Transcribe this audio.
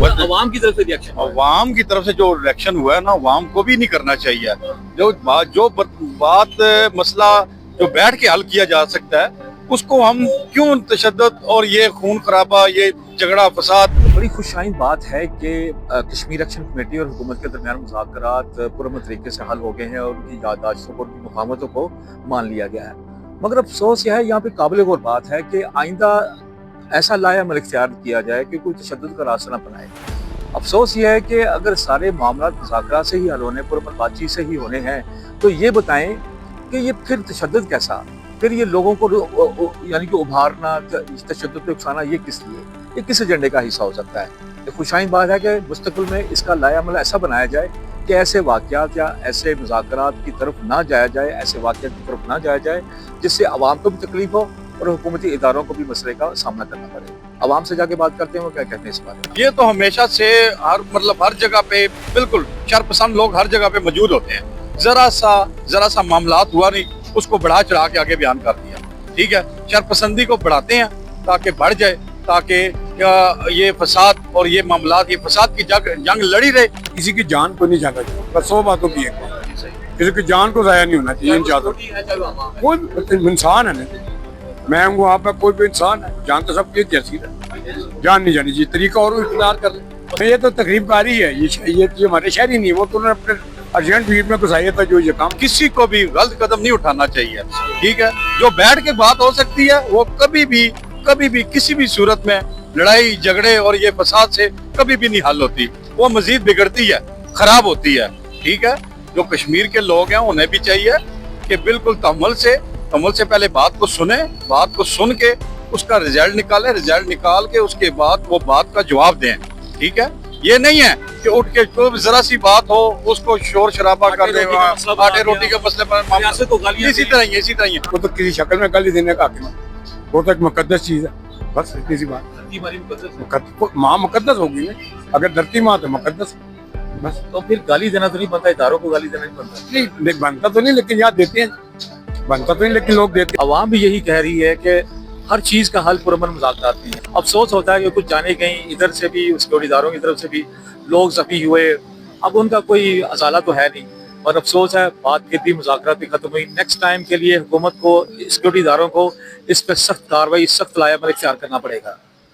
عوام کی طرف سے ریئیکشن عوام کی طرف سے جو ریئیکشن ہوا ہے نا عوام کو بھی نہیں کرنا چاہیے. جو بات مسئلہ جو بیٹھ کے حل کیا جا سکتا ہے اس کو ہم کیوں تشدد اور یہ خون خرابہ یہ جھگڑا فساد. بڑی خوش آئند بات ہے کہ کشمیر ایکشن کمیٹی اور حکومت کے درمیان مذاکرات پرامن طریقے سے حل ہو گئے ہیں اور ان کی یادداشتوں کو ان کی مفاہمتوں کو مان لیا گیا ہے. مگر افسوس یہ ہے یہاں پہ قابل غور بات ہے کہ آئندہ ایسا لاعمل اختیار کیا جائے کہ کوئی تشدد کا راستہ نہ بنائے. افسوس یہ ہے کہ اگر سارے معاملات مذاکرات سے ہی حل ہونے پرامن بات چیت سے ہی ہونے ہیں تو یہ بتائیں کہ یہ پھر تشدد کیسا, پھر یہ لوگوں کو یعنی کہ ابھارنا تشدد پہ اکسانا یہ کس لیے, یہ کس ایجنڈے کا حصہ ہو سکتا ہے. یہ خوشائند بات ہے کہ مستقبل میں اس کا لاعمل ایسا بنایا جائے کہ ایسے واقعات یا ایسے مذاکرات کی طرف نہ جایا جائے, ایسے واقعات کی طرف نہ جایا جائے جس سے عوام کو بھی تکلیف ہو اور حکومتی اداروں کو بھی مسئلے کا سامنا کرنا پڑے. عوام سے جا کے بات کرتے ہیں وہ کیا کہتے ہیں اس بارے میں. یہ تو ہمیشہ سے ہر جگہ پہ بالکل شرپسند لوگ ہر جگہ پہ موجود ہوتے ہیں. ذرا سا معاملات ہوا نہیں اس کو بڑھا چڑھا کے آگے بیان کر دیا. ٹھیک ہے, شرپسندی کو بڑھاتے ہیں تاکہ بڑھ جائے, تاکہ یہ فساد اور یہ معاملات یہ فساد کی جنگ لڑی رہے. کسی کی جان کو نہیں جانا چاہیے, بس 100 باتوں کی ہے, کسی کی جان کو ضائع نہیں ہونا چاہیے. ان چاہتوں کوئی انسان ہے نا, میں ہوں آپ کوئی بھی انسان ہے, جان تو سب کی جیسی ہے, جان نہیں جانی چاہیے. طریقہ اور اختیار کر لیں. یہ تو تقریب کاری ہے, یہ ہمارے شہری نہیں, وہ تو انہوں نے اپنے ارجنٹ بھیڑ میں گھسایا تھا جو یہ کام. کسی کو بھی غلط قدم نہیں اٹھانا چاہیے. ٹھیک ہے, جو بیٹھ کے بات ہو سکتی ہے وہ کبھی بھی کسی بھی صورت میں لڑائی جھگڑے اور یہ فساد سے کبھی بھی نہیں حل ہوتی, وہ مزید بگڑتی ہے, خراب ہوتی ہے. ٹھیک ہے, جو کشمیر کے لوگ ہیں انہیں بھی چاہیے کہ بالکل تحمل سے پہلے بات کو سنیں, بات کو سن کے اس کا رزلٹ نکال کے اس کے بعد وہ بات کا جواب دیں. ٹھیک ہے, یہ نہیں ہے کہ اٹھ کے کوئی ذرا سی بات ہو اس کو شور شرابہ کر دے, آٹے روٹی کے مسئلے پر اسی طرح ہی. وہ تو کسی شکل میں گالی دینے کا حق نہیں, وہ تو ایک مقدس چیز ہے, بس اتنی سی بات. ماں مقدس ہوگی نا, اگر دھرتی ماں تو مقدس بس. تو پھر گالی دینا تو نہیں بنتا, اداروں کو گالی دینا نہیں بنتا. نہیں بنتا تو نہیں, لیکن یاد دیتے ہیں, بنتا تو نہیں لیکن لوگ دیتے ہیں. عوام بھی یہی کہہ رہی ہے کہ ہر چیز کا حل پرامن مذاکرات میں ہے. افسوس ہوتا ہے کہ کچھ جانے کہیں ادھر سے بھی سیکورٹی اداروں کی طرف سے بھی لوگ زخمی ہوئے, اب ان کا کوئی ازالہ تو ہے نہیں, اور افسوس ہے بات کی تھی مذاکرات بھی ختم ہوئی. نیکسٹ ٹائم کے لیے حکومت کو سیکورٹی اداروں کو اس پہ سخت کارروائی سخت لاعمل اختیار کرنا پڑے گا.